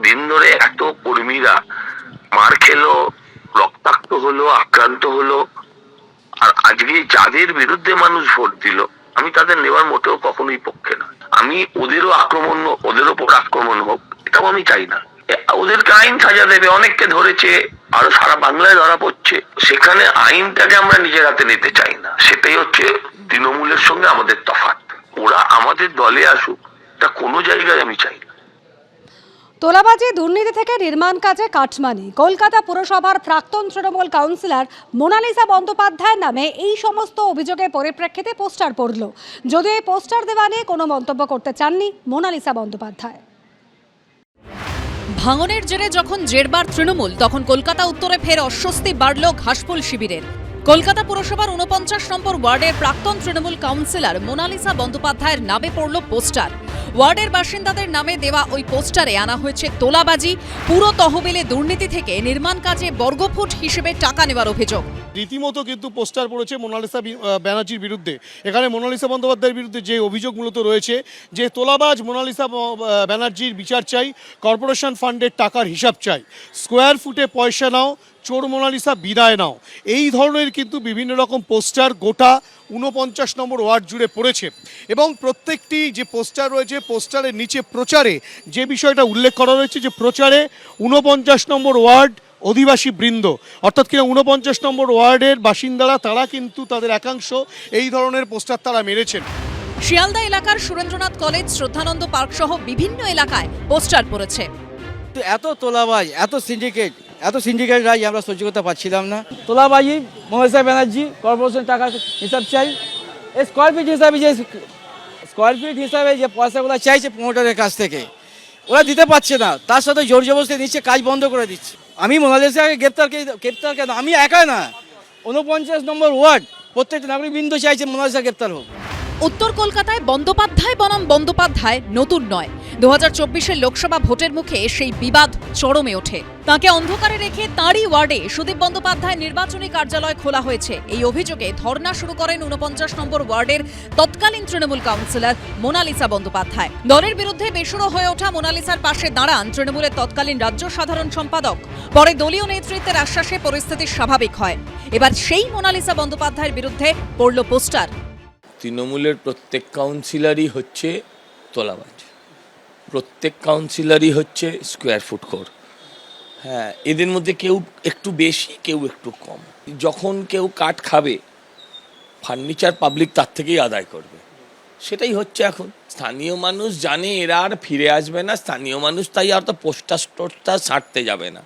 দিন ধরে এত কর্মীরা মার খেলো, রক্তাক্ত হলো, আক্রান্ত হলো, আর আজকে যাদের বিরুদ্ধে মানুষ ভোট দিল, আমি তাদের নেওয়ার মোটেও কখনোই পক্ষে না। আমি ওদের ওপর আক্রমণ হোক, এটাও আমি চাই না। ওদেরকে আইন সাজা দেবে, অনেককে ধরেছে, আরো সারা বাংলায় ধরা পড়ছে। সেখানে আইনটাকে আমরা নিজের হাতে নিতে চাই না। সেটাই হচ্ছে তৃণমূলের সঙ্গে আমাদের তফাৎ। ওরা আমাদের দলে আসুক, তা কোনো জায়গায় আমি চাই না। তোলাবাজি, দুর্নীতি থেকে নির্মাণ কাজে কাটমানি। কলকাতা পুরসভার প্রাক্তন তৃণমূল কাউন্সিলর মোনালিসা বন্দ্যোপাধ্যায়ের নামে এই সমস্ত অভিযোগের পরিপ্রেক্ষিতে পোস্টার পড়ল। যদিও এই পোস্টার দেওয়া নিয়ে কোনো মন্তব্য করতে চাননি মোনালিসা বন্দ্যোপাধ্যায়। ভাঙনের জেরে যখন জেরবার তৃণমূল, তখন কলকাতা উত্তরে ফের অস্বস্তি বাড়ল ঘাসফুল শিবিরের। কলকাতা পুরসভার ৪৯ নম্বর ওয়ার্ডের প্রাক্তন তৃণমূল কাউন্সিলর মোনালিসা বন্দ্যোপাধ্যায়ের নামে পড়ল পোস্টার। ওয়ার্ডের বাসিন্দাদের নামে দেওয়া ওই পোস্টারে আনা হয়েছে তোলাবাজি, পুরো তহবিলে দুর্নীতি থেকে নির্মাণ কাজে বর্গফুট হিসেবে টাকা নেওয়ার অভিযোগ। রীতিমতো কিন্তু পোস্টার পড়েছে মোনালিসা ব্যানার্জির বিরুদ্ধে। এখানে মোনালিসা বন্দ্যোপাধ্যায়ের বিরুদ্ধে যে অভিযোগ মূলত রয়েছে, যে তোলাবাজ মোনালিসা ব্যানার্জির বিচার চাই, কর্পোরেশন ফান্ডের টাকার হিসাব চাই, স্কোয়ার ফুটে পয়সা নাও, চোর মোনালিসা বিদায় নাও, এই ধরনের কিন্তু বিভিন্ন রকম পোস্টার গোটা ৪৯ নম্বর ওয়ার্ড জুড়ে পড়েছে। এবং প্রত্যেকটি যে পোস্টার রয়েছে, পোস্টারের নিচে প্রচারে যে বিষয়টা উল্লেখ করা রয়েছে, যে প্রচারে ৪৯ নম্বর ওয়ার্ড অধিবাসী বৃন্দ, অর্থাৎ কিনা ৪৯ নম্বর ওয়ার্ডের বাসিন্দারা, তারা কিন্তু তাদের একাংশ এই ধরনের পোস্টার তারা মেরেছেন। শিয়ালদা এলাকার সুরেন্দ্রনাথ কলেজ, শ্রদ্ধানন্দ পার্ক সহ বিভিন্ন এলাকায় পোস্টার পড়েছে। এত তোলাবাজ, এত সিন্ডিকেট রাজ আমরা সহ্য করতে পারছিলাম না। তোলাবাজি, মমতা ব্যানার্জি, কর্পোরেশন টাকার হিসাব চাই, স্কোয়ার ফিট হিসাবে যে পয়সাগুলো চাইছে প্রমোটারের কাছ থেকে, ওরা দিতে পারছে না। তার সাথে জোর জবরদস্তি নিচ্ছে, কাজ বন্ধ করে দিচ্ছে। আমি মোনালিসাকে গ্রেপ্তার কেন, আমি একা না, ৪৯ নম্বর ওয়ার্ড প্রত্যেকটা নাগরিকবৃন্দ চাইছে মোনালিসা গ্রেপ্তার হোক। উত্তর কলকাতায় বন্দ্যোপাধ্যায় বনাম বন্দ্যোপাধ্যায় নতুন নয়। ২০২৪-এর লোকসভা ভোটের মুখে সেই বিবাদ চরমে ওঠে। তাকে অন্ধকারে রেখে তাঁরই ওয়ার্ডে সুদীপ বন্দ্যোপাধ্যায় নির্বাচনী কার্যালয় খোলা হয়েছে। এই অভিযোগে ধর্ণা শুরু করেন ৪৯ নম্বর ওয়ার্ডের তৎকালীন তৃণমূল কাউন্সিলর মোনালিসা বন্দ্যোপাধ্যায়। দলের বিরুদ্ধে বেসুরো হয়ে ওঠা মোনালিসার পাশে দাঁড়ান তৃণমূলের তৎকালীন রাজ্য সাধারণ সম্পাদক। পরে দলীয় নেতৃত্বের আশ্বাসে পরিস্থিতি স্বাভাবিক হয়। এবার সেই মোনালিসা বন্দ্যোপাধ্যায়ের বিরুদ্ধে পড়ল পোস্টার। তৃণমূলের প্রত্যেক কাউন্সিলরই হচ্ছে তোলাবাজ, প্রত্যেক কাউন্সিলরই হচ্ছে স্কোয়ার ফুট খোর। হ্যাঁ, এদের মধ্যে কেউ একটু বেশি, কেউ একটু কম। যখন কেউ কাঠ খাবে, ফার্নিচার পাবলিক তার থেকেই আদায় করবে, সেটাই হচ্ছে এখন। স্থানীয় মানুষ জানে এরা আর ফিরে আসবে না, স্থানীয় মানুষ তাই আর তো পোস্টার ছাড়তে যাবে না।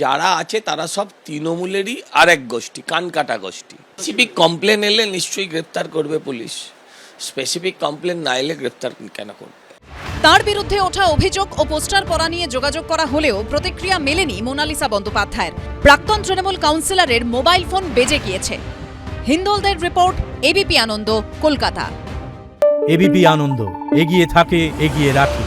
যারা আছে তারা সব তৃণমূলেরই আরেক গোষ্ঠী, কানকাটা গোষ্ঠী। স্পেসিফিক কমপ্লেন এলে নিশ্চয়ই গ্রেপ্তার করবে পুলিশ, স্পেসিফিক কমপ্লেন না এলে গ্রেপ্তার কেন করবে? তার বিরুদ্ধে ওঠা অভিযোগ ও পোস্টার পড়া নিয়ে যোগাযোগ করা হলেও প্রতিক্রিয়া মেলেনি মোনালিসা বন্দ্যোপাধ্যায়ের। প্রাক্তন তৃণমূল কাউন্সিলরের মোবাইল ফোন বেজে গিয়েছে। হিন্দোলদের রিপোর্ট, এবিপি আনন্দ, কলকাতা। এবিপি আনন্দ, এগিয়ে থাকে, এগিয়ে রাখে।